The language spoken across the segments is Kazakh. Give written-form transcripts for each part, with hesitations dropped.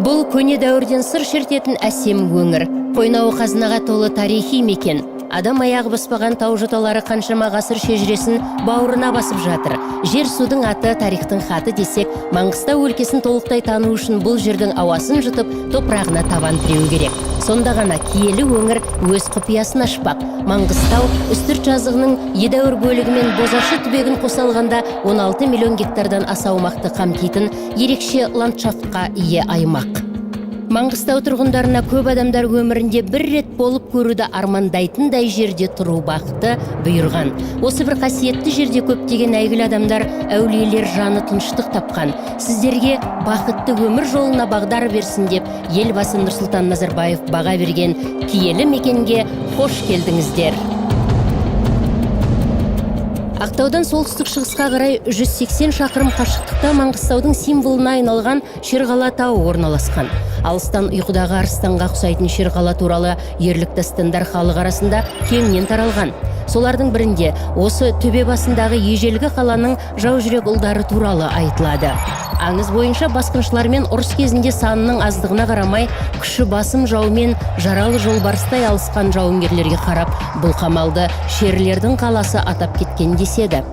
Бұл көне дәуірден сыр шертетін әсем өңір. Қойнауы қазынаға толы тарихи мекен. Адам аяғы баспаған тау жоталары қаншама ғасыр шежіресін бауырына басып жатыр. Жер судың аты, тарихтың хаты десек, Маңғыстау өлкесін толықтай тану үшін бұл жердің ауасын жұтып, топырағына табан тіреу керек. Сонда ғана киелі өңір өз құпиясын ашпақ. Маңғыстау үстірт жазығының едәуір бөлігімен Бозашы түбегін қоса алғанда 16 миллион гектардан аса аумақты қамтитын ерекше ландшафтқа ие аймақ. Маңғыстау тұрғындарына көп адамдар өмірінде бір рет болып көруді армандайтындай жерде тұру бақыты бұйырған. Осы бір қасиетті жерде көптеген әйгілі адамдар, әулиелер жаны тыныштық тапқан. Сіздерге бақытты өмір жолына бағдар берсін деп елбасы Нұрсұлтан Назарбаев баға берген киелі мекенге қош келдіңіздер. Ақтаудан солтүстік шығысқа қарай 180 шақырым қашықтықта Маңғыстаудың символына айналған Шерғала тауы орналасқан. Алыстан ұйқыдағы арыстанға ұқсайтын Шерғала туралы ерлік дастандар халық арасында кеңінен таралған. Солардың бірінде осы төбе басындағы ежелгі қаланың жаужүрек ұлдары туралы айтылады. Аңыз бойынша басқыншылармен ұрыс кезінде санының аздығына қарамай, күші басым жаумен жаралы жолбарыстай алысқан жауынгерлерге қарап, бұл қамалды шерлердің қаласы атап кеткен деседі.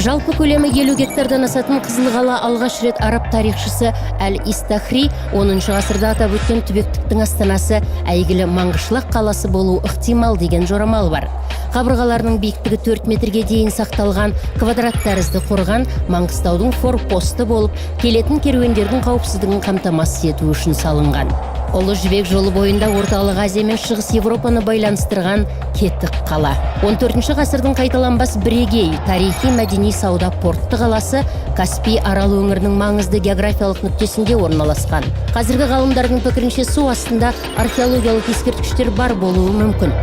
Жалпы көлемі 50 гектардан асатын Қызылқала алғаш рет араб тарихшысы Әл-Истахри 10 ғасырда атап өткен түбектіктің астанасы әйгілі Маңғышлақ қаласы болу ықтимал деген жорамал бар. Қабырғаларының биіктігі 4 метрге дейін сақталған квадрат тәрізді қорған Маңғыстаудың форпосты болып, келетін керуендердің қауіпсіздігін қамтамасыз ету үшін салынған. Ұлы жібек жолы бойында орталық Азия мен Шығыс Европаны байланыстырған кетік қала. 14 ғасырдың қайталанбас бірегей тарихи мәдени сауда портты қаласы Каспий арал өңірінің маңызды географиялық нүктесінде орналасқан. Қазіргі ғалымдардың пікірінше су астында археологиялық ескерткіштер бар болуы мүмкін.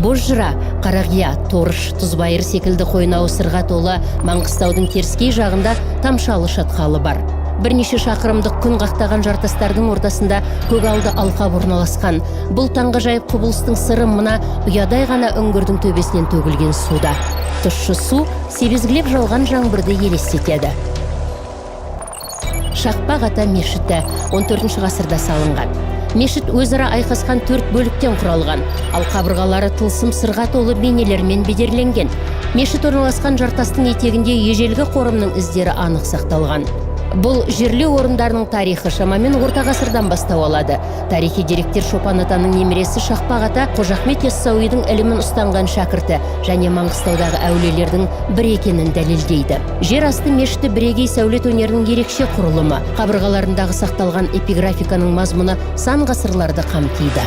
Бозжыра, Қарақия, Торыш, Тұзбайыр секілді қойнауы сырға толы Маңғыстаудың теріскей жағында Тамшалы шатқалы бар. Бірнеше шақырымдық күн қақтаған жартастардың ортасында көгалды алқап орналасқан. Бұл таңғажайып құбылыстың сыры мына ұядай ғана үңгірдің төбесінен төгілген суда. Тұщы су себезгілеп жауған жаңбырды елестетеді. Шақпақ ата мешіті 14 ғасырда салынған. Мешіт өзара айқасқан 4 бөліктен құралған, ал қабырғалары тылсым сырға толы бейнелермен бедерленген. Мешіт орналасқан жартастың етегінде ежелгі қорымның іздері анық сақталған. Бұл жерлеу орындарының тарихы шамамен орта ғасырдан бастау алады. Тарихи деректер Шопан атаның немересі Шақпақ ата Қожа Ахмет Яссауидің ілімін ұстанған шәкірті және Маңғыстаудағы әулиелердің бір екенін дәлелдейді. Жер асты мешіті бірегей сәулет өнерінің ерекше құрылымы, қабырғаларындағы сақталған эпиграфиканың мазмұны сан ғасырларды қамтиды.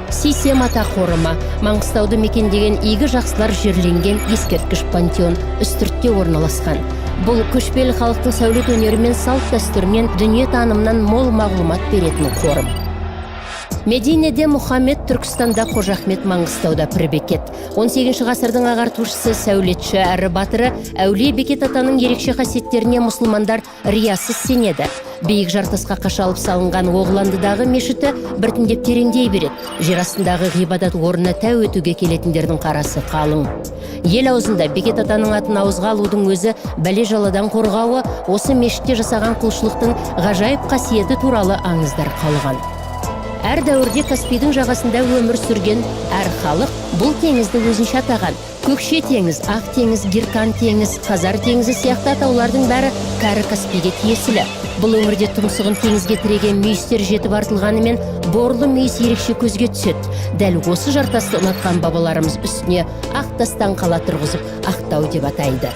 Сейсем ата қорымы Маңғыстауды мекендеген игі жақсылар жерленген ескерткіш пантеон үстіртте орналасқан. Бұл көшпелі халықтың сәулет өнері мен салт дәстүрінен дүние танымынан мол мағлұмат беретін қорым. Мединеде Мұхаммед, Түркістанда Қожа Ахмет, Маңғыстауда Пірбекет. 18 ғасырдың ағартушысы, сәулетші әрі батыры Әулие Бекет атаның ерекше қасиеттеріне мұсылмандар риясыз сенеді. Биік жартасқа қашалып салынған Оғландыдағы мешіті біртіндеп тереңдей береді. Жер астындағы ғибадат орнына тәу өтуге келетіндердің қарасы қалың. Ел аузында Бекет атаның атын ауызға алудың өзі бәле жаладан қорғауы, осы мешітте жасаған құлшылықтың ғажайып қасиеті туралы аңыздар қалған. Әр дәуірде Каспийдің жағасында өмір сүрген әр халық бұл теңізді өзінше атаған. Көкше теңіз, Ақ теңіз, Гиркан теңіз, Қазар теңізі сияқты атаулардың бәрі кәрі Каспийге тиесілі. Бұл өңірде тұмсығын теңізге тіреген мүйістер жетіп артылғанымен, борлы мүйіс ерекше көзге түседі. Дәл осы жартасты ұнатқан бабаларымыз үстіне ақ тастан қала тұрғызып Ақтау деп атайды.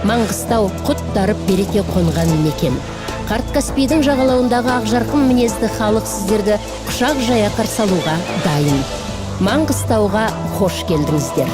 Маңғыстау құттарып береке қонған мекен. Қарт Каспийдің жағалауындағы ақжарқын мінезді халық сіздерді құшақ жая қарсы алуға дайын. Маңғыстауға қош келдіңіздер.